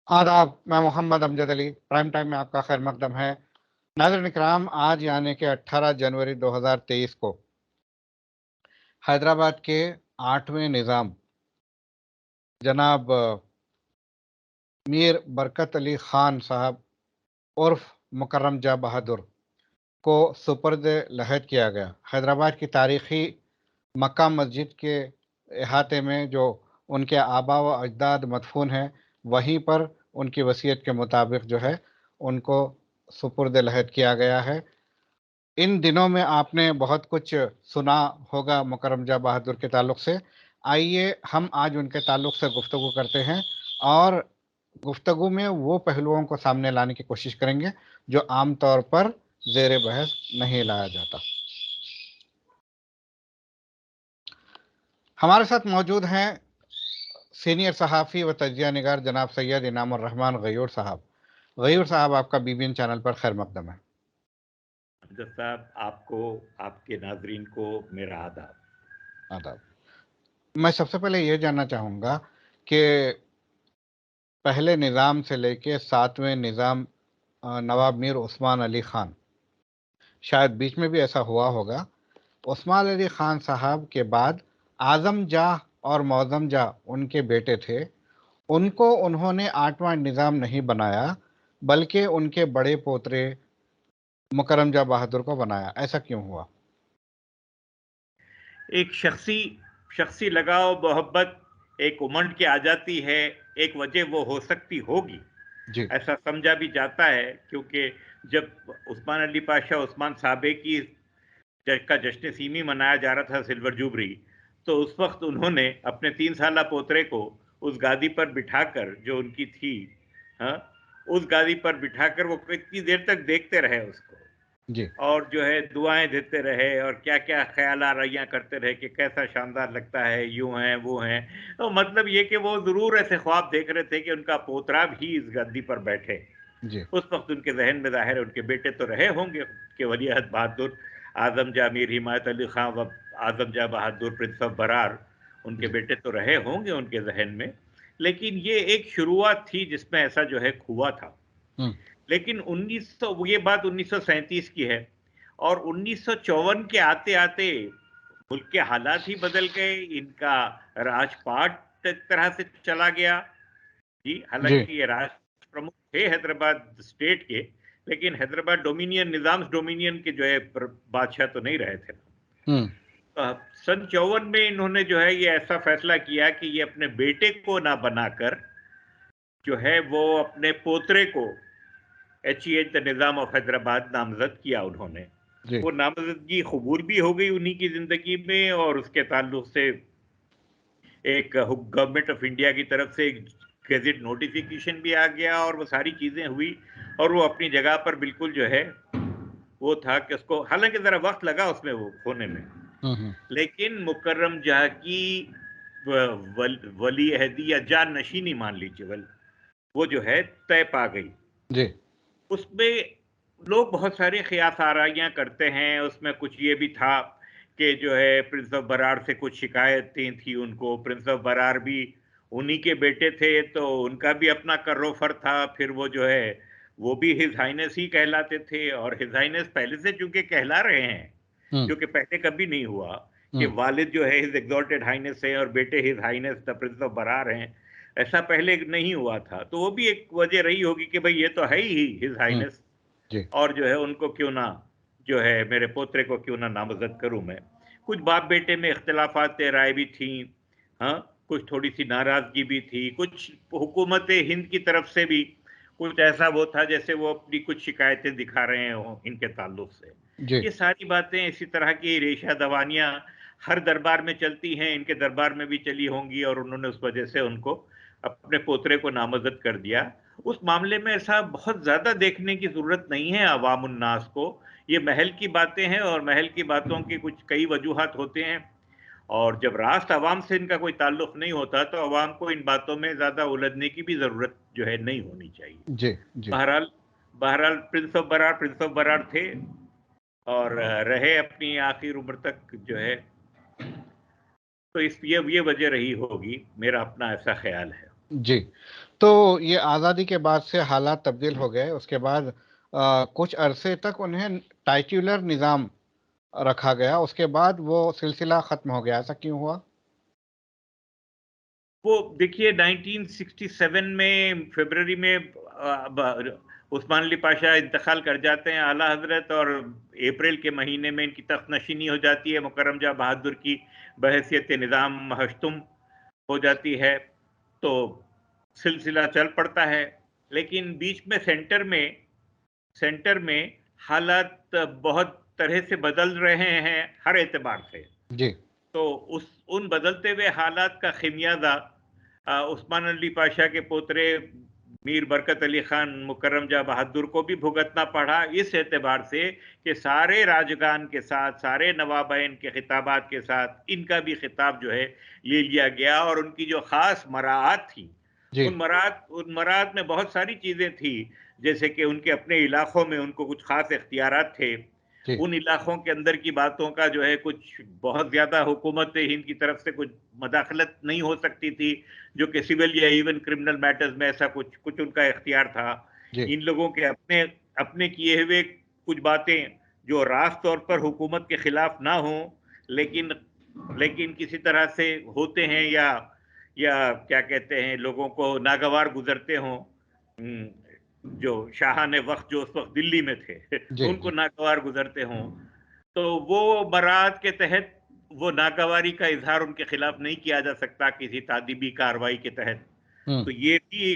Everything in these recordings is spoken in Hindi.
आदाब, मैं मोहम्मद अमजद अली। प्राइम टाइम में आपका खैर मकदम है। नाज़रीन इकराम, आज यानी कि 18 जनवरी 2023 को हैदराबाद के 8वें निज़ाम जनाब मीर बरकत अली ख़ान साहब उर्फ मुकर्रम जा बहादुर को सुपुर्द लहद किया गया। हैदराबाद की तारीख़ी मक्का मस्जिद के अहाते में जो उनके आबा व अजदाद मदफून हैं, वहीं पर उनकी वसीयत के मुताबिक जो है उनको सुपुर्द लहद किया गया है। इन दिनों में आपने बहुत कुछ सुना होगा मुकर्रम जा बहादुर के ताल्लुक से। आइए हम आज उनके ताल्लुक से गुफ्तगू करते हैं और गुफ्तगू में वो पहलुओं को सामने लाने की कोशिश करेंगे जो आम तौर पर ज़ेर बहस नहीं लाया जाता। हमारे साथ मौजूद हैं सीनियर सहाफ़ी व तजिया निगार जनाब सैयद इनामुर रहमान गयूर साहब। गयूर साहब, आपका बीबीएन चैनल पर खैर मकदम है। अमजद साहब, आपको, आपके नाजरीन को मेरा आदाब। आदाब। मैं सबसे पहले ये जानना चाहूँगा कि पहले निज़ाम से लेके 7वें निज़ाम नवाब मीर उस्मान अली ख़ान, शायद बीच में भी ऐसा हुआ होगा। उस्मान अली ख़ान साहब के बाद आज़म जाह और मौज़म जाह उनके बेटे थे। उनको उन्होंने 8वां निज़ाम नहीं बनाया, बल्कि उनके बड़े पोतरे मुकर्रम जा बहादुर को बनाया। ऐसा क्यों हुआ? एक शख्सी लगाव, मोहब्बत, एक उमंग की आ जाती है। एक वजह वो हो सकती होगी, जी। ऐसा समझा भी जाता है, क्योंकि जब उस्मान अली पाशा उस्मान साहबे की का जश्न सीमी मनाया जा रहा था, सिल्वर जुबली, तो उस वक्त उन्होंने अपने 3 साला पोतरे को उस गादी पर बिठाकर, जो उनकी थी, हाँ, उस गादी पर बिठाकर वो कितनी देर तक देखते रहे उसको, जी। और जो है दुआएं देते रहे और क्या क्या ख्याल रैया करते रहे कि कैसा शानदार लगता है, यूं है वो है। तो मतलब ये कि वो जरूर ऐसे ख्वाब देख रहे थे कि उनका पोतरा भी इस गद्दी पर बैठे। जी। उस वक्त उनके जहन में ज़ाहिर है उनके बेटे तो रहे होंगे कि वलीअहद बहादुर आज़म जा मीर हिमायत अली खां व आज़म जा बहादुर प्रिंस ऑफ बरार, उनके जी। बेटे तो रहे होंगे उनके जहन में। लेकिन ये एक शुरुआत थी जिसमें ऐसा जो है हुआ था। हुँ। लेकिन 1900, ये बात 1937 की है, और 1954 के आते आते मुल्क के हालात ही बदल गए। इनका राजपाट एक तरह से चला गया। जी, जी। हालांकि ये राष्ट्र प्रमुख थे हैदराबाद स्टेट के, लेकिन हैदराबाद डोमिनियन, निजाम डोमिनियन के जो है बादशाह तो नहीं रहे थे। हुँ। सन 54 में इन्होंने जो है ये ऐसा फैसला किया कि ये अपने बेटे को ना बनाकर जो है वो अपने पोतरे को H the Nizam of Hyderabad नामजद किया उन्होंने। जी। वो नामजदगी कबूल भी हो गई उन्हीं की ज़िंदगी में, और उसके ताल्लुक से एक गवर्नमेंट ऑफ इंडिया की तरफ से एक गेजेट नोटिफिकेशन भी आ गया, और वो सारी चीज़ें हुई, और वो अपनी जगह पर बिल्कुल जो है वो था कि उसको, हालांकि ज़रा वक्त लगा उसमें वो होने में, हुँ। हुँ। लेकिन मुकर्रम जहाँ की वली अहदी या जान नशीनी मान लीजिए, वो जो है तय पा गई। जी। उसमें लोग बहुत सारी क़ियास आराइयाँ करते हैं। उसमें कुछ ये भी था कि जो है प्रिंस ऑफ बरार से कुछ शिकायतें थी उनको। प्रिंस ऑफ बरार भी उन्हीं के बेटे थे, तो उनका भी अपना कर्रोफर था। फिर वो जो है वो भी हिज हाइनेस ही कहलाते थे, और हिज हाइनेस पहले से चूंकि कहला रहे हैं, हुँ। जो कि पहले कभी नहीं हुआ कि हुँ। वालिद जो है हिज एग्जॉल्टेड हाइनेस है और बेटे his highness the prince of Berar हैं। ऐसा पहले नहीं हुआ था, तो वो भी एक वजह रही होगी कि भाई ये तो है ही हिज हुँ। हाइनेस, जी। और जो है उनको क्यों ना, जो है मेरे पोतरे को क्यों ना नामजद करूं मैं। कुछ बाप बेटे में इख्तलाफात राय भी थी, हाँ, कुछ थोड़ी सी नाराजगी भी थी, कुछ हुकूमत हिंद की तरफ से भी कुछ ऐसा वो था जैसे वो अपनी कुछ शिकायतें दिखा रहे हो इनके ताल्लुक से। जी। ये सारी बातें इसी तरह की रेशा दवानियां हर दरबार में चलती हैं, इनके दरबार में भी चली होंगी, और उन्होंने उस वजह से उनको अपने पोतरे को नामजद कर दिया। उस मामले में ऐसा बहुत ज़्यादा देखने की ज़रूरत नहीं है अवाम उन्नास को। ये महल की बातें हैं, और महल की बातों की कुछ कई वजूहात होते हैं, और जब रास्त अवाम से इनका कोई ताल्लुक नहीं होता तो अवाम को इन बातों में ज़्यादा उलझने की भी ज़रूरत जो है नहीं होनी चाहिए। जी। जी। बहरहाल, प्रिंस ऑफ बरार थे, और रहे अपनी आखिर उम्र तक जो है। तो इस ये वजह रही होगी, मेरा अपना ऐसा ख्याल है। जी। तो ये आज़ादी के बाद से हालात तब्दील हो गए, उसके बाद कुछ अरसे तक उन्हें टाइट्युलर निज़ाम रखा गया, उसके बाद वो सिलसिला ख़त्म हो गया, ऐसा क्यों हुआ? वो देखिए 1967 में फरवरी में उस्मान अली पाशा इंतकाल कर जाते हैं आला हजरत, और अप्रैल के महीने में इनकी तख्तनशीनी हो जाती है, मुकर्रम जहाँ बहादुर की बहैसियत निज़ाम हश्तुम हो जाती है। तो सिलसिला चल पड़ता है, लेकिन बीच में सेंटर में हालात बहुत तरह से बदल रहे हैं हर एतबार से। जी, तो उन बदलते हुए हालात का खिमियाजा उस्मान अली पाशा के पोतरे मीर बरकत अली खान मुकर्रम जहाँ बहादुर को भी भुगतना पड़ा, इस एतबार से कि सारे राजगान के साथ, सारे नवाबैन के खिताबात के साथ इनका भी खिताब जो है ले लिया गया, और उनकी जो खास मराआत थी, जी, उन मराआत में बहुत सारी चीजें थी, जैसे कि उनके अपने इलाकों में उनको कुछ खास इख्तियारात थे। जी, उन इलाकों के अंदर की बातों का जो है कुछ बहुत ज़्यादा हुकूमत हिंद की तरफ से कुछ मदाखलत नहीं हो सकती थी, जो कि सिविल या इवन क्रिमिनल मैटर्स में ऐसा कुछ कुछ उनका इख्तियार था। जी, इन लोगों के अपने अपने किए हुए कुछ बातें जो रास्त तौर पर हुकूमत के खिलाफ ना हो, लेकिन लेकिन किसी तरह से होते हैं, या क्या कहते हैं, लोगों को नागवार गुजरते हों, जो शाहाने वक्त जो उस वक्त दिल्ली में थे जी, उनको जी। नागवार गुजरते हों, तो वो बरात के तहत वो नागवारी का इजहार उनके खिलाफ नहीं किया जा सकता किसी तादीबी कार्रवाई के तहत। हुँ, तो ये भी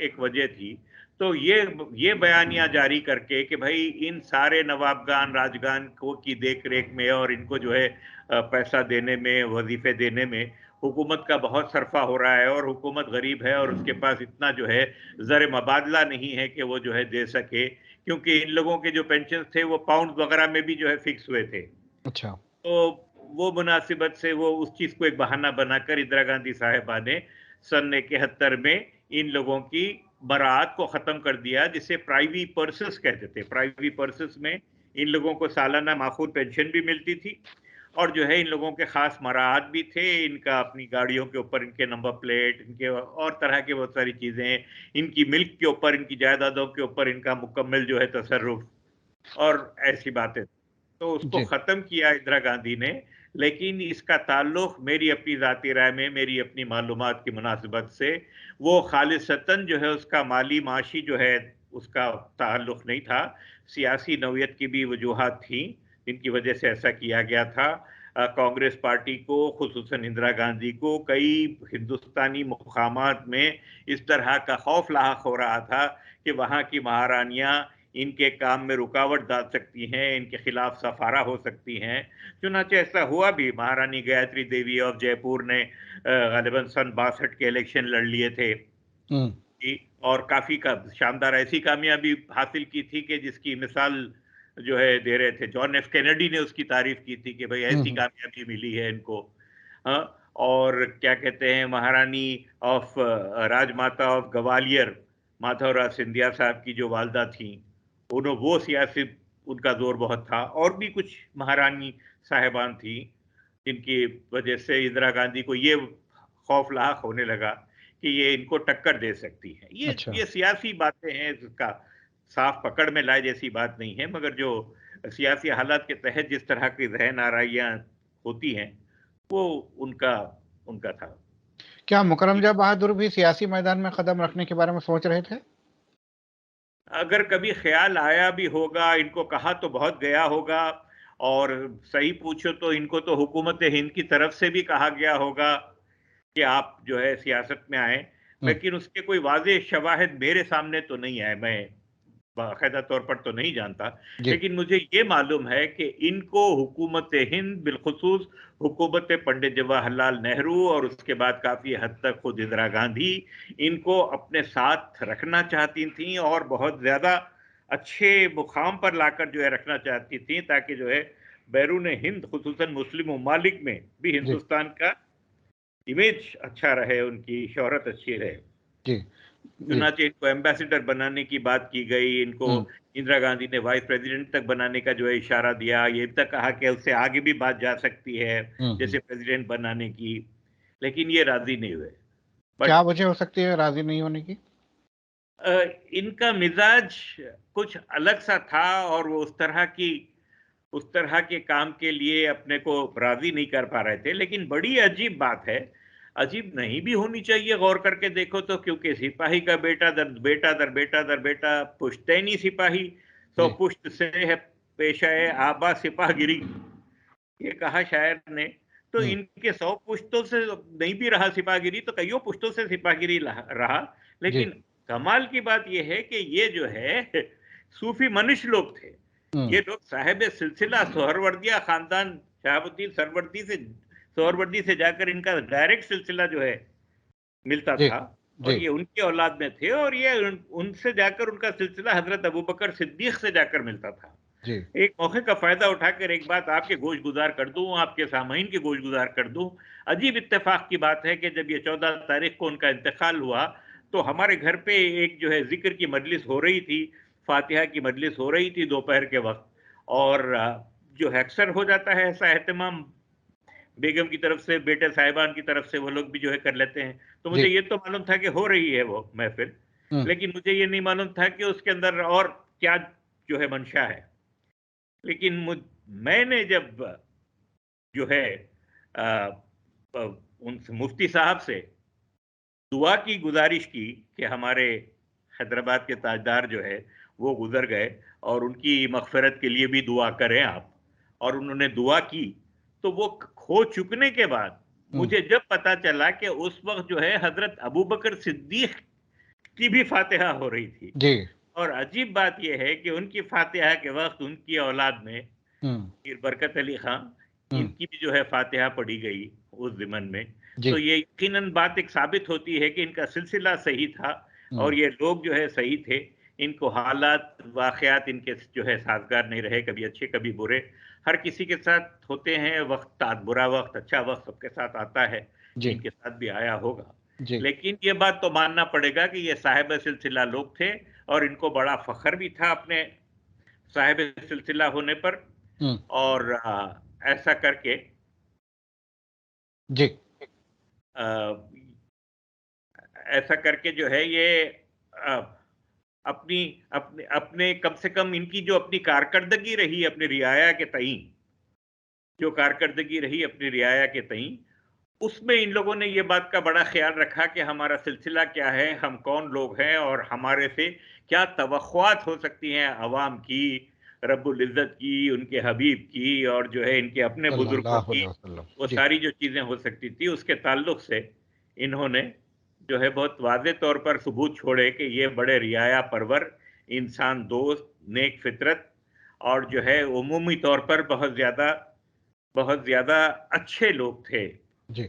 एक वजह थी। तो ये बयानियां जारी करके कि भाई इन सारे नवाबगान राजगान को की देख रेख में और इनको जो है पैसा देने में, वजीफे देने में हुकूमत का बहुत सरफा हो रहा है, और हुकूमत गरीब है और उसके पास इतना जो है ज़र मबादला नहीं है कि वो जो है दे सके, क्योंकि इन लोगों के जो पेंशन थे वो पाउंड वगैरह में भी जो है फिक्स हुए थे। अच्छा। तो वो मुनासिबत से वो उस चीज को एक बहाना बनाकर इंदिरा गांधी साहिबा ने सन 71 में इन लोगों की बरात को खत्म कर दिया, जिसे प्राइवी पर्सेस कहते थे। प्राइवी पर्सेस में इन लोगों को सालाना माखूल पेंशन भी मिलती थी, और जो है इन लोगों के खास मराहत भी थे, इनका अपनी गाड़ियों के ऊपर इनके नंबर प्लेट, इनके और तरह के बहुत सारी चीजें, इनकी मिल्क के ऊपर, इनकी जायदादों के ऊपर इनका मुकम्मल जो है तसर्रुफ, और ऐसी बातें। तो उसको जी, खत्म किया इंदिरा गांधी ने, लेकिन इसका ताल्लुक मेरी अपनी जाती राय में, मेरी अपनी मालूमात की मुनासिबत से, वो खालिसतन जो है उसका माली माशी जो है उसका ताल्लुक नहीं था। सियासी नौयत की भी वजूहात थी जिनकी वजह से ऐसा किया गया था। कांग्रेस पार्टी को, खुसूसन इंदिरा गांधी को, कई हिंदुस्तानी मुकामात में इस तरह का खौफ लाहक हो रहा था कि वहाँ की महारानियां इनके काम में रुकावट डाल सकती हैं, इनके खिलाफ सफारा हो सकती हैं। चुनाचे ऐसा हुआ भी। महारानी गायत्री देवी ऑफ जयपुर ने गालिबन सन 62 के इलेक्शन लड़ लिए थे हुँ, और काफी का शानदार ऐसी कामयाबी हासिल की थी कि जिसकी मिसाल जो है दे रहे थे, जॉन एफ कैनेडी ने उसकी तारीफ की थी कि भाई हुँ, ऐसी हुँ, कामयाबी मिली है इनको। हाँ, और क्या कहते हैं, महारानी of Rajmata of Gwalior Madhavrao Scindia साहब की जो वालदा थी, उन्होंने वो सियासी, उनका जोर बहुत था, और भी कुछ महारानी साहिबान थी जिनकी वजह से इंदिरा गांधी को ये खौफ लाहक होने लगा कि ये इनको टक्कर दे सकती है। अच्छा। ये सियासी बातें हैं, जिसका साफ पकड़ में लाए जैसी बात नहीं है, मगर जो सियासी हालात के तहत जिस तरह की जहन आराइयां होती हैं, वो उनका उनका था। क्या मुकर्रम जहाँ बहादुर भी सियासी मैदान में कदम रखने के बारे में सोच रहे थे? अगर कभी ख्याल आया भी होगा, इनको कहा तो बहुत गया होगा, और सही पूछो तो इनको तो हुकूमत हिंद की तरफ से भी कहा गया होगा कि आप जो है सियासत में आए, हुँ, लेकिन उसके कोई वाज़ेह शवाहिद मेरे सामने तो नहीं आए। मैं बाकायदा तौर पर तो नहीं जानता, जी, लेकिन मुझे ये मालूम है कि इनको हुकूमत हिंद, बिलखुसूस हुकूमत पंडित जवाहरलाल नेहरू और उसके बाद काफ़ी हद तक खुद इंदिरा गांधी इनको अपने साथ रखना चाहती थीं, और बहुत ज़्यादा अच्छे मुकाम पर लाकर जो है रखना चाहती थीं, ताकि जो है बैरून हिंद, खुसूसन मुस्लिम ममालिक में भी जी, हिंदुस्तान का इमेज अच्छा रहे, उनकी शोहरत अच्छी रहे। जी, जी, चुनाचे इनको एम्बेसडर बनाने की बात की गई, इनको हुँ, इंदिरा गांधी ने वाइस प्रेसिडेंट तक बनाने का जो है इशारा दिया, ये तक कहा कि उससे आगे भी बात जा सकती है हुँ, हुँ, जैसे प्रेसिडेंट बनाने की, लेकिन ये राजी नहीं हुए। क्या वजह हो सकती है राजी नहीं होने की? इनका मिजाज कुछ अलग सा था और वो उस तरह के काम के लिए अपने को राजी नहीं कर पा रहे थे। लेकिन बड़ी अजीब बात है, अजीब नहीं भी होनी चाहिए गौर करके देखो तो, क्योंकि सिपाही का बेटा दर बेटा दर बेटा दर बेटा पुश्तैनी सिपाही, सौ जी पुश्त से है पेशा है आबा सिपाहगिरी, ये कहा शायर ने। तो हम्म इनके 100 पुश्तों से नहीं भी रहा सिपाहगिरी तो कईयों पुश्तों से सिपाहगिरी रहा। जी लेकिन कमाल की बात यह है कि ये जो है सूफी मनुष्य लोग थे। हम्म ये लोग साहिब सिलसिला सोहरवर्दिया खानदान शहाबुद्दीन सोहरवर्दी से जाकर इनका डायरेक्ट सिलसिला जो है मिलता जी था, जी और ये उनकी औलाद में थे, और ये उनसे जाकर उनका सिलसिला हजरत अबू बकर सिद्दीक से जाकर मिलता था। जी एक मौके का फायदा उठाकर एक बात आपके गोश गुजार कर दूं, आपके सामईन के गोश गुजार कर दूं। अजीब इत्तेफाक की बात है कि जब ये 14 तारीख को उनका इंतकाल हुआ तो हमारे घर पे एक जो है जिक्र की मजलिस हो रही थी, फातिहा की मजलिस हो रही थी दोपहर के वक्त। और जो है अक्सर हो जाता है ऐसा एहतमाम बेगम की तरफ से, बेटे साहिबान की तरफ से, वो लोग भी जो है कर लेते हैं। तो मुझे जी ये तो मालूम था कि हो रही है वो महफिल, हम्म लेकिन मुझे ये नहीं मालूम था कि उसके अंदर और क्या जो है मंशा है। लेकिन मैंने जब जो है अ, उनसे मुफ्ती साहब से दुआ की गुजारिश की कि हमारे हैदराबाद के ताजदार जो है वो गुजर गए और उनकी मगफिरत के लिए भी दुआ करें आप, और उन्होंने दुआ की, तो वो खो चुकने के बाद हम्म मुझे जब पता चला कि उस वक्त जो है हजरत अबू बकर सिद्दीक की भी फातिहा हो रही थी। जी और अजीब बात यह है कि उनकी फातिहा के वक्त उनकी औलाद में हम्म फिर बरकत अली खां, हम्म इनकी भी जो है फातिहा पढ़ी गई उस ज़िमन में। जी तो ये यकीनन बात एक साबित होती है कि इनका सिलसिला सही था हम्म और ये लोग जो है सही थे। इनको हालात, वाक़यात इनके जो है साज़गार नहीं रहे, कभी अच्छे कभी बुरे। हर किसी के साथ होते हैं वक़्त, बुरा वक़्त, अच्छा वक़्त सबके साथ आता है। जी इनके साथ भी आया होगा। जी लेकिन ये बात तो मानना पड़ेगा कि ये साहिब सिलसिला लोग थे और इनको बड़ा फ़ख्र भी था अपने साहिब सिलसिला होने पर। हम्म और ऐसा करके जी अ, ऐसा करके जो है ये अ, अपनी अपने अपने कम से कम इनकी जो अपनी कारकर्दगी रही अपनी रियाया के तई, जो कारकर्दगी रही अपनी रियाया के तई, उसमें इन लोगों ने ये बात का बड़ा ख्याल रखा कि हमारा सिलसिला क्या है, हम कौन लोग हैं और हमारे से क्या तवक्कुआत हो सकती हैं अवाम की, रब्बुल इज़्ज़त की, उनके हबीब की और जो है इनके अपने बुजुर्गों सल्लल्लाहु की। अलैहि वसल्लम वो जी सारी जो चीज़ें हो सकती थी उसके ताल्लुक से इन्होंने जो है बहुत वाज़े तौर पर सबूत छोड़े कि ये बड़े रियाया परवर, इंसान दोस्त, नेक फितरत और जो है उमूमी तौर पर बहुत ज़्यादा अच्छे लोग थे। जी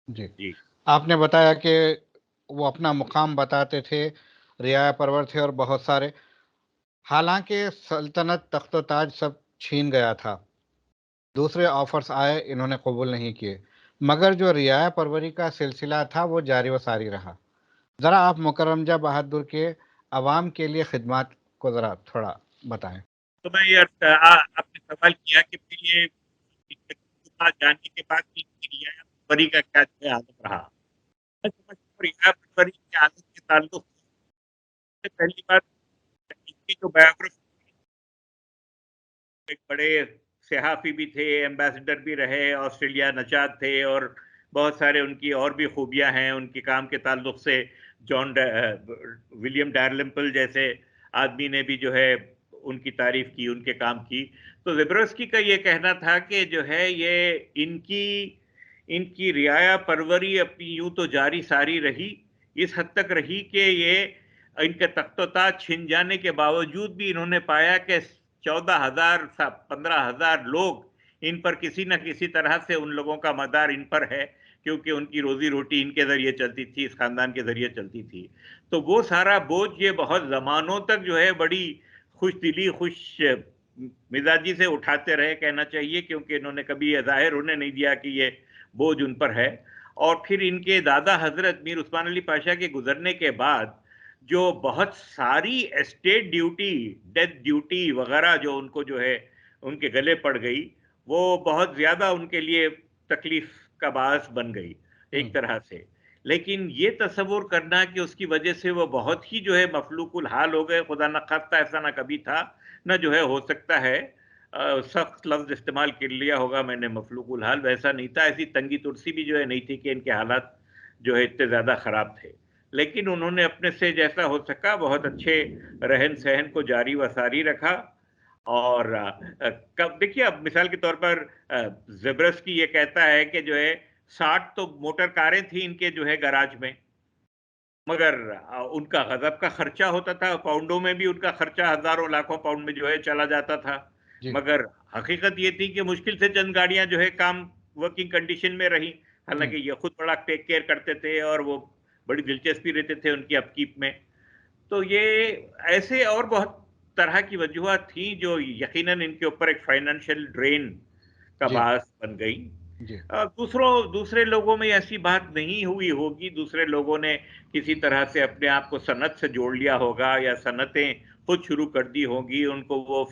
जी जी। आपने बताया कि वो अपना मुकाम बताते थे, रियाया परवर थे और बहुत सारे, हालांकि सल्तनत तख्त ताज सब छीन गया था, दूसरे ऑफर्स आए, इन्होंने कबूल नहीं किए, मगर जो रियाया परवरी का सिलसिला था वो जारी व सारी रहा। ज़रा आप मुकर्रम जहाँ बहादुर के अवाम के लिए खिदमत को ज़रा थोड़ा बताएं। तो मैं ये आपने सवाल किया कि फिर ये बात जानने के बाद भी रियाया पटवारी का क्या जो है आदम रहा। मैं समझता हूँ रियाया पटवारी के आदम के ताल्लुक से पहली बात, इनकी जो बायोग्राफी, एक बड़े सहाफ़ी भी थे, एम्बेसडर भी रहे, ऑस्ट्रेलिया नजात थे और बहुत सारे उनकी और भी खूबियाँ हैं उनके काम के ताल्लुक से। विलियम डैरलिम्पल जैसे आदमी ने भी जो है उनकी तारीफ की, उनके काम की। तो ज़ेब्रोस्की का ये कहना था कि जो है ये इनकी इनकी रियाया परवरी अपनी यूं तो जारी सारी रही, इस हद तक रही कि ये इनके तख्तोताज छिन जाने के बावजूद भी इन्होंने पाया कि 14,000 15,000 लोग इन पर किसी न किसी तरह से, उन लोगों का मदार इन पर है, क्योंकि उनकी रोजी रोटी इनके जरिए चलती थी, इस खानदान के जरिए चलती थी। तो वो सारा बोझ ये बहुत जमानों तक जो है बड़ी खुश दिली, खुश मिजाजी से उठाते रहे कहना चाहिए, क्योंकि इन्होंने कभी यह जाहिर होने नहीं दिया कि ये बोझ उन पर है। और फिर इनके दादा हजरत मीर उस्मान अली पाशा के गुजरने के बाद जो बहुत सारी एस्टेट ड्यूटी, डेथ ड्यूटी वगैरह जो उनको जो है उनके गले पड़ गई, वो बहुत ज़्यादा उनके लिए तकलीफ का बास बन गई एक हम्म तरह से। लेकिन ये तसव्वुर करना कि उसकी वजह से वो बहुत ही जो है मफलूकुल हाल हो गए, खुदा न खास्ता ऐसा ना कभी था, ना जो है हो सकता है सख्त लफ्ज़ इस्तेमाल कर लिया होगा मैंने मफलूकुल हाल, वैसा नहीं था, ऐसी तंगी तुर्सी भी जो है नहीं थी कि इनके हालात जो है इतने ज़्यादा ख़राब थे। लेकिन उन्होंने अपने से जैसा हो सका बहुत अच्छे रहन-सहन को जारी व सारी रखा और कब देखिए अब मिसाल के तौर पर ज़ेब्रस्की ये कहता है कि जो है 60 तो मोटर कारें थी इनके जो है गैराज में, मगर उनका गज़ब का खर्चा होता था, पाउंडों में भी उनका खर्चा हज़ारों लाखों पाउंड में जो है चला जाता था। जी। मगर हकीकत ये थी कि मुश्किल से चंद गाड़ियाँ जो है काम वर्किंग कंडीशन में रहीं। हुँ, हालाँकि ये खुद बड़ा टेक केयर करते थे और वो बड़ी दिलचस्पी लेते थे उनकी अपकीप में। तो ये ऐसे और बहुत तरह की वजूहात थी जो यकीनन इनके ऊपर एक फाइनेंशियल ड्रेन का जी, बायस बन गई। जी। दूसरे लोगों में ऐसी बात नहीं हुई होगी, दूसरे लोगों ने किसी तरह से अपने आप को सनत से जोड़ लिया होगा या सनतें खुद शुरू कर दी होंगी, उनको वो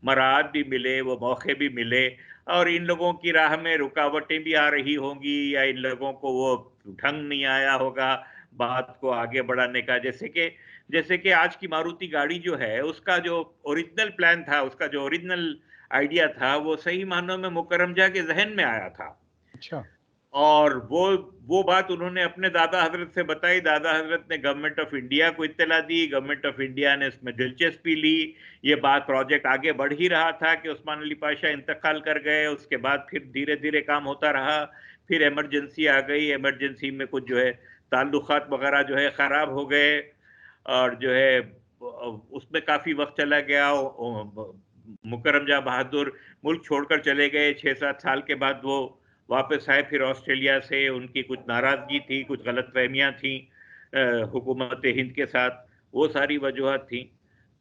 मराहत भी मिले, वो मौके भी मिले और इन लोगों की राह में रुकावटें भी आ रही होंगी या इन लोगों को वो ढंग नहीं आया होगा बात को आगे बढ़ाने का। जैसे कि आज की मारुति गाड़ी जो है, उसका जो ओरिजिनल प्लान था, उसका जो ओरिजिनल आइडिया था, वो सही मानों में मुकर्रम जा के ज़हन में आया था। अच्छा। और वो बात उन्होंने अपने दादा हज़रत से बताई, दादा हज़रत ने गवर्नमेंट ऑफ इंडिया को इत्तला दी, गवर्नमेंट ऑफ इंडिया ने इसमें दिलचस्पी ली। ये बात प्रोजेक्ट आगे बढ़ ही रहा था कि उस्मान अली पाशा इंतकाल कर गए, उसके बाद फिर धीरे-धीरे काम होता रहा, फिर इमरजेंसी आ गई, इमरजेंसी में कुछ जो है ताल्लुकात वग़ैरह जो है ख़राब हो गए और जो है उसमें काफ़ी वक़्त चला गया। मुकर्रम जहाँ बहादुर मुल्क छोड़कर चले गए, 6-7 साल के बाद वो वापस आए फिर ऑस्ट्रेलिया से, उनकी कुछ नाराज़गी थी, कुछ गलतफ़हमियाँ थीं हुकूमत हिंद के साथ, वो सारी वजूहात थीं।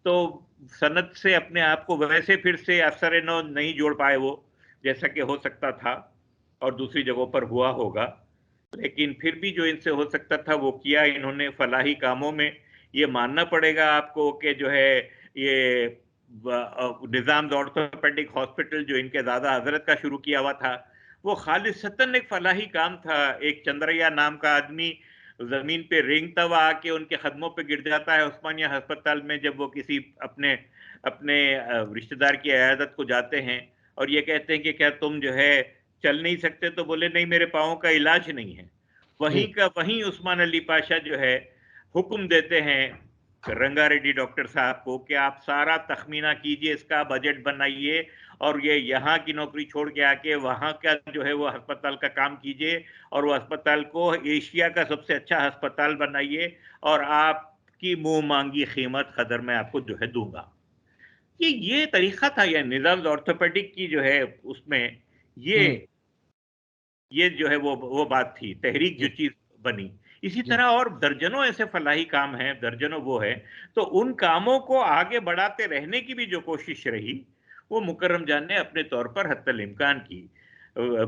तो सनत से अपने आप को वैसे फिर से असर-ए-नौ नहीं जोड़ पाए वो, जैसा कि हो सकता था और दूसरी जगहों पर हुआ होगा। लेकिन फिर भी जो इनसे हो सकता था वो किया इन्होंने फलाही कामों में। ये मानना पड़ेगा आपको कि जो है ये निज़ाम्स ऑर्थोपेडिक हॉस्पिटल जो इनके दादा हज़रत का शुरू किया हुआ था, वो खालिसतन एक फलाही काम था। एक चंद्रैया नाम का आदमी ज़मीन पे रेंगता हुआ आके उनके कदमों पे गिर जाता है उस्मानिया अस्पताल में जब वो किसी अपने अपने रिश्तेदार की इयादत को जाते हैं और ये कहते हैं कि क्या तुम जो है चल नहीं सकते? तो बोले नहीं मेरे पाँव का इलाज नहीं है। जी, वहीं उस्मान अली पाशा जो है हुक्म देते हैं रंगारेड्डी डॉक्टर साहब को कि आप सारा तख़मीना कीजिए, इसका बजट बनाइए और ये यहाँ की नौकरी छोड़ के आके वहाँ का जो है वो अस्पताल का काम कीजिए और वो अस्पताल को एशिया का सबसे अच्छा अस्पताल बनाइए और आपकी मुँह मांगी कीमत कदर मैं आपको जो है दूँगा। ये तरीका था ये निज़ाम्स ऑर्थोपेडिक की जो है उसमें ये हुँ, ये जो है वो बात थी, तहरीक जो जी, चीज़ बनी। इसी जी, तरह और दर्जनों ऐसे फलाही काम हैं, दर्जनों वो हैं, तो उन कामों को आगे बढ़ाते रहने की भी जो कोशिश रही, वो मुकर्रम जान ने अपने तौर पर हत्तल इम्कान की।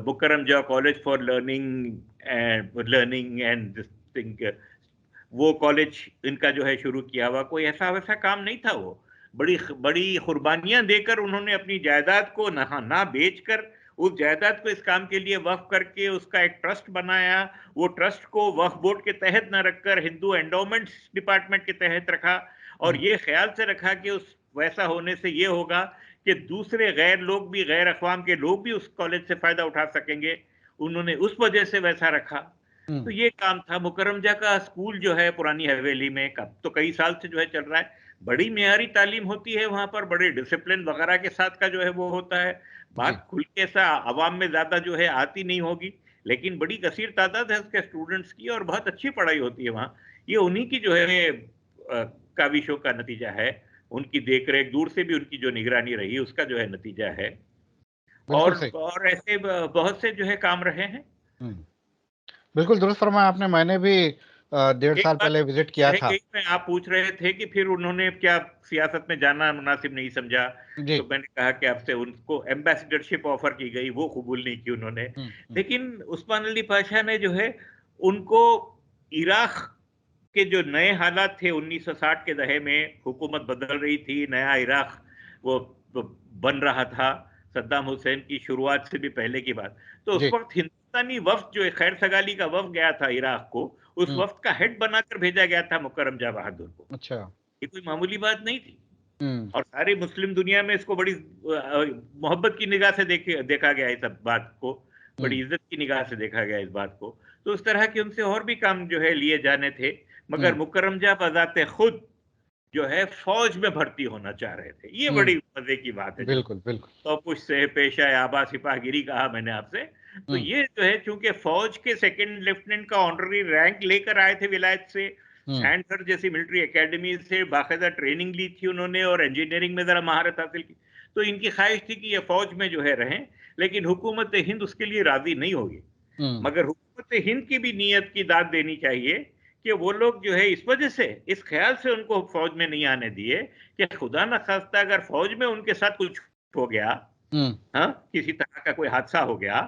मुकर्रम जा college for learning and this thing वो कॉलेज इनका जो है शुरू किया हुआ, कोई ऐसा-वैसा काम नहीं था वो। बड़ी कुर्बानियाँ देकर उन्होंने अपनी जायदाद को ना बेचकर उस जायदाद को इस काम के लिए वक़्फ़ करके उसका एक ट्रस्ट बनाया। वो ट्रस्ट को वक्फ बोर्ड के तहत ना रखकर हिंदू एंडोमेंट्स डिपार्टमेंट के तहत रखा और हुँ, ये ख़्याल से रखा कि उस वैसा होने से ये होगा कि दूसरे गैर लोग भी, गैर अक़वाम के लोग भी उस कॉलेज से फ़ायदा उठा सकेंगे। उन्होंने उस वजह से वैसा रखा। तो हुँ, ये काम था मुकर्रमजा का स्कूल जो है पुरानी हवेली में कब तो कई साल से जो है चल रहा है। बड़ी मियारी तालीम होती है वहाँ पर, बड़े डिसिप्लिन वगैरह के साथ का जो है वो होता है। जी, बात खुल के ऐसा अवाम में ज़्यादा जो है आती नहीं होगी, लेकिन बड़ी कसीर तादाद है उसके स्टूडेंट्स की और बहुत अच्छी पढ़ाई होती है वहाँ। ये उन्हीं की जो है काविशों का नतीजा है। उनकी देख-रेख दूर से भी उनकी जो निगरानी रही उसका जो है नतीजा है। बिल्कुल सही। और ऐसे बहुत से जो है काम रहे हैं। हुँ, बिल्कुल दुरुस्त फरमाया आपने, मैंने भी डेढ़ एक साल बात पहले विज़िट ये किया रह था। गई मैं आप पूछ रहे थे कि फिर उन्होंने क्या सियासत में जाना मुनासिब नहीं समझा, जी, तो मैंने कहा कि आपसे उनको एम्बेसडरशिप ऑफ़र की गई, वो कबूल नहीं की उन्होंने। हुँ, हुँ, लेकिन उस्मान अली पाशा ने जो है उनको इराक़ के जो नए हालात थे 1960 के दहे में, हुकूमत बदल रही थी, नया इराक़ वो ब बन रहा था, सद्दाम हुसैन की शुरुआत से भी पहले की बात। तो उस जी, वक़्त हिंदुस्तानी वफ्द जो खैर सगाली का वफ्द गया था इराक को, उस वफ्द का हेड बनाकर भेजा गया था मुकर्रम जहाँ बहादुर को। अच्छा। ये कोई मामूली बात नहीं थी। हम्म। और सारी मुस्लिम दुनिया में इसको बड़ी मोहब्बत की निगाह से देखा गया इस बात को, बड़ी इज्जत की निगाह से देखा गया इस बात को। तो उस तरह के उनसे और भी काम जो है लिए जाने थे, मगर मुकर्रम जहाँ बजाते खुद जो है फौज में भर्ती होना चाह रहे थे। ये बड़ी मजे की बात है। बिल्कुल बिल्कुल। तो कुछ से पेशा आबा सिपाहीगिरी कहा मैंने आपसे, तो ये जो है चूंकि फौज के सेकंड लेफ्टिनेंट का ऑनररी रैंक लेकर आए थे विलायत से, सैंडफोर्ड जैसी मिलिट्री एकेडमी से बाकायदा ट्रेनिंग ली थी उन्होंने और इंजीनियरिंग में जरा महारत हासिल की, तो इनकी ख्वाहिश थी कि ये फौज में जो है रहें, लेकिन हुकूमत हिंद उसके लिए राजी नहीं होगी। मगर हुकूमत हिंद की भी नीयत की दाद देनी चाहिए कि वो लोग जो है इस वजह से, इस ख्याल से उनको फौज में नहीं आने दिए कि खुदा न खास्ता अगर फौज में उनके साथ कुछ हो गया, हाँ, किसी तरह का कोई हादसा हो गया,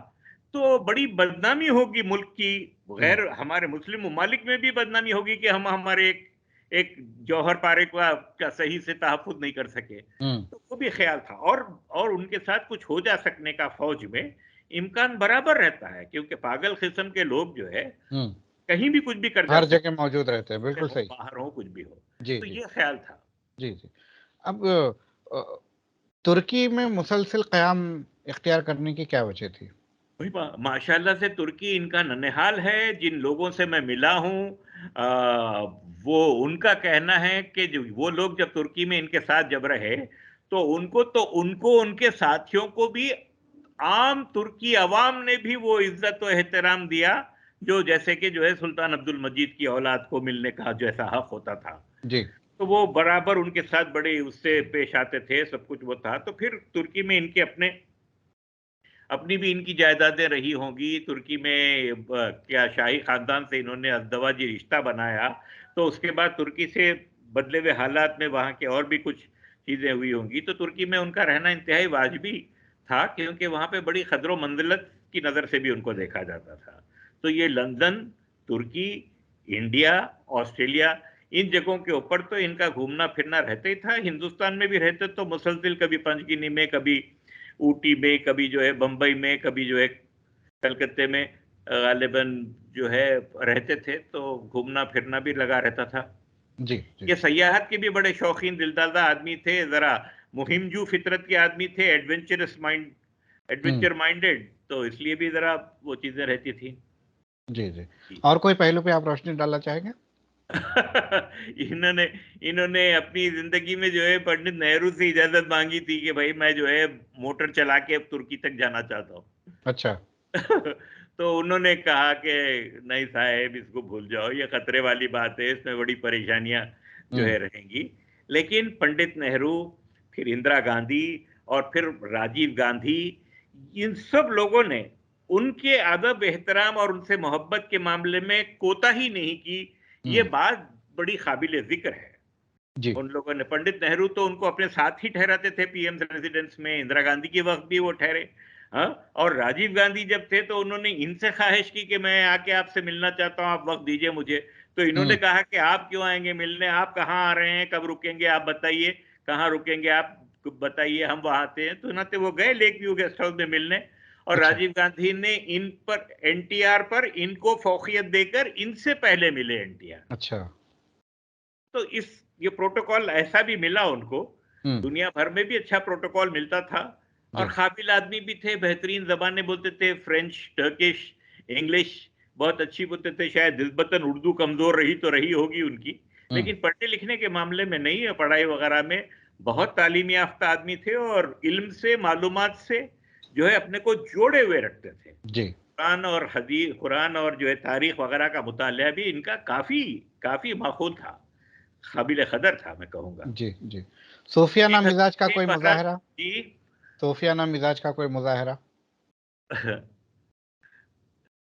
तो बड़ी बदनामी होगी मुल्क की, गैर हमारे मुस्लिम ममालिक में भी बदनामी होगी कि हम हमारे एक जौहर पारे का सही से तहफ़्फ़ुज़ नहीं कर सके। तो वो भी ख्याल था। और उनके साथ कुछ हो जा सकने का फौज में इम्कान बराबर रहता है, क्योंकि पागल किस्म के लोग जो है कहीं भी कुछ भी कर हर जाते हैं, जगह मौजूद रहते हैं। बिल्कुल सही। बाहर हो कुछ भी हो। जी तो जी ये ख्याल था। जी जी। अब तुर्की में मुसलसल क़याम इख्तियार करने की क्या वजह थी? माशाल्लाह से तुर्की इनका नन्हेहाल है। जिन लोगों से मैं मिला हूँ, वो उनका कहना है कि जो वो लोग जब तुर्की में इनके साथ जब रहे, तो उनको उनके साथियों को भी आम तुर्की अवाम ने भी वो इज्जत और एहतराम दिया, जो जैसे कि जो है सुल्तान अब्दुल मजीद की औलाद को मिलने का जैसा हक होता था। जी। तो वो बराबर उनके साथ बड़े उससे पेश आते थे, सब कुछ वो था। तो फिर तुर्की में इनके अपनी भी इनकी जायदादें रही होंगी। तुर्की में क्या शाही खानदान से इन्होंने अज़दवाजी रिश्ता बनाया, तो उसके बाद तुर्की से बदले हुए हालात में वहाँ के और भी कुछ चीज़ें हुई होंगी। तो तुर्की में उनका रहना इंतहाई वाजिबी था, क्योंकि वहाँ पे बड़ी क़द्र मंज़िलत की नज़र से भी उनको देखा जाता था। तो ये लंदन, तुर्की, इंडिया, ऑस्ट्रेलिया, इन जगहों के ऊपर तो इनका घूमना-फिरना रहता ही था। हिंदुस्तान में भी रहते तो मुसलसिल, कभी पंचगिनी में, कभी ऊटी में, कभी जो है बंबई में, कभी जो है कलकत्ते में गालिबन जो है रहते थे, तो घूमना-फिरना भी लगा रहता था। जी, जी। ये सयाहत के भी बड़े शौकीन दिलदादा आदमी थे, ज़रा मुहिमजू फितरत के आदमी थे, एडवेंचर माइंडेड, तो इसलिए भी ज़रा वो चीज़ें रहती थी। जी, जी। जी। और कोई पहलू पे आप रोशनी डालना चाहेंगे? इन्होंने इन्होंने अपनी ज़िंदगी में जो है पंडित नेहरू से इजाज़त माँगी थी कि भई मैं जो है मोटर चला के अब तुर्की तक जाना चाहता हूँ। अच्छा। तो उन्होंने कहा कि नहीं साहब, इसको भूल जाओ, ये खतरे वाली बात है, इसमें बड़ी परेशानियां जो है रहेंगी। लेकिन पंडित नेहरू, फिर इंदिरा गांधी और फिर राजीव गांधी, इन सब लोगों ने उनके अदब एहतराम और उनसे मोहब्बत के मामले में कोताही नहीं की। ये बात बड़ी काबिल जिक्र है। जी। उन लोगों ने, पंडित नेहरू तो उनको अपने साथ ही ठहराते थे पीएम रेजिडेंस में, इंदिरा गांधी के वक्त भी वो ठहरे। हाँ, और राजीव गांधी जब थे तो उन्होंने इनसे ख्वाहिश की कि मैं आके आपसे मिलना चाहता हूँ, आप वक्त दीजिए मुझे। तो इन्होंने कहा कि आप क्यों आएंगे मिलने, आप कहाँ आ रहे हैं, कब रुकेंगे, आप बताइए कहाँ रुकेंगे, आप बताइए, हम वहां आते हैं। तो नाते वो गए लेक व्यू गेस्ट हाउस में मिलने, और अच्छा। राजीव गांधी ने इन पर, एनटीआर पर इनको फौकियत देकर इनसे पहले मिले एनटीआर। अच्छा। तो ये प्रोटोकॉल ऐसा भी मिला उनको, हुँ। दुनिया भर में भी अच्छा प्रोटोकॉल मिलता था। और जी। काबिल आदमी भी थे, बेहतरीन ज़बानें बोलते थे, फ्रेंच, टर्किश, इंग्लिश बहुत अच्छी बोलते थे। शायद निस्बतन उर्दू कमज़ोर रही तो रही होगी उनकी, हुँ। लेकिन पढ़ने लिखने के मामले में नहीं है, पढ़ाई वगैरह में बहुत तालीम याफ्ता आदमी थे, और इल्म से, मालूमात से जो है अपने को जोड़े हुए रखते थे। जी। कुरान और जो है तारीख वगैरह का मुतालिया भी इनका काफ़ी काफ़ी माकूल था, काबिल कदर था, मैं कहूँगा। जी, जी। सूफियाना एक मिज़ाज का एक कोई वक़्त मुज़ाहिरा? जी। सूफियाना मिज़ाज का कोई मुज़ाहिरा?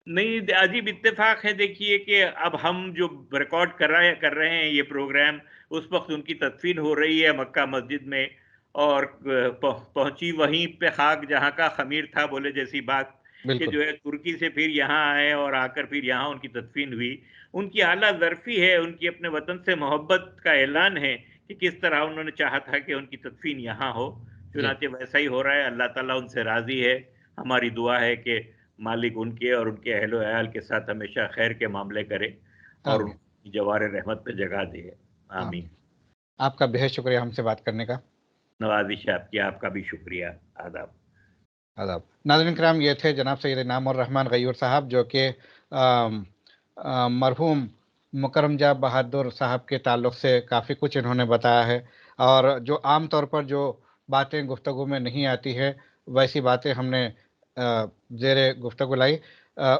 नहीं, अजीब इत्तेफ़ाक है देखिए कि अब हम जो रिकॉर्ड कर रहे हैं ये प्रोग्राम, उस वक़्त उनकी तदफ़ीन हो रही है मक्का मस्जिद में, और पहुँची वहीं पे ख़ाक जहाँ का ख़मीर था, बोले जैसी बात, कि बिल्कुल। जो है तुर्की से फिर यहाँ आए और आकर फिर यहाँ उनकी तदफ़ीन हुई। उनकी आला ज़र्फ़ी है, उनकी अपने वतन से मोहब्बत का ऐलान है कि किस तरह उन्होंने चाहा था कि उनकी तदफ़ीन यहाँ हो। जी। चुनांचे वैसा ही हो रहा है, अल्लाह ताला उनसे राज़ी है। हमारी दुआ है कि मालिक उनके और उनके अहलो अयाल के साथ हमेशा खैर के मामले करे और आमीन। उनकी जवार रहमत पे जगह दे। आमीन। आमीन। आपका बेहद शुक्रिया हमसे बात करने का। नवाजिश है आपकी, आपका भी शुक्रिया। आदाब। आदाब। नाज़रीन किराम, ये थे जनाब सैयद इनाम उर रहमान गयूर साहब, जो कि मरहूम मुकर्रम जा बहादुर साहब के ताल्लुक़ से काफ़ी कुछ इन्होंने बताया है, और जो आम तौर पर जो बातें गुफ्तगू में नहीं आती है, वैसी बातें हमने ज़ेरे गुफ्तगू लाई।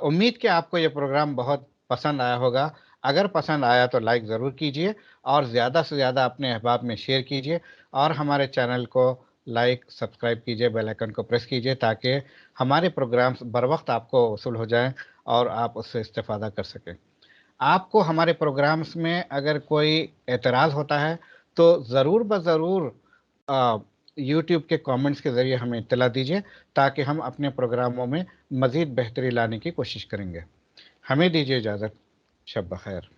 उम्मीद कि आपको ये प्रोग्राम बहुत पसंद आया होगा। अगर पसंद आया तो लाइक ज़रूर कीजिए, और ज़्यादा से ज़्यादा अपने अहबाब में शेयर कीजिए, और हमारे चैनल को लाइक, सब्सक्राइब कीजिए, बेल आइकन को प्रेस कीजिए, ताकि हमारे प्रोग्राम्स बर वक्त आपको वसूल हो जाएं और आप उससे इस्तेफ़ादा कर सकें। आपको हमारे प्रोग्राम्स में अगर कोई एतराज़ होता है तो ज़रूर ब ज़रूर यूट्यूब के कमेंट्स के ज़रिए हमें इत्तला दीजिए, ताकि हम अपने प्रोग्रामों में मज़ीद बेहतरी लाने की कोशिश करेंगे। हमें दीजिए इजाज़त। शब बख़ैर।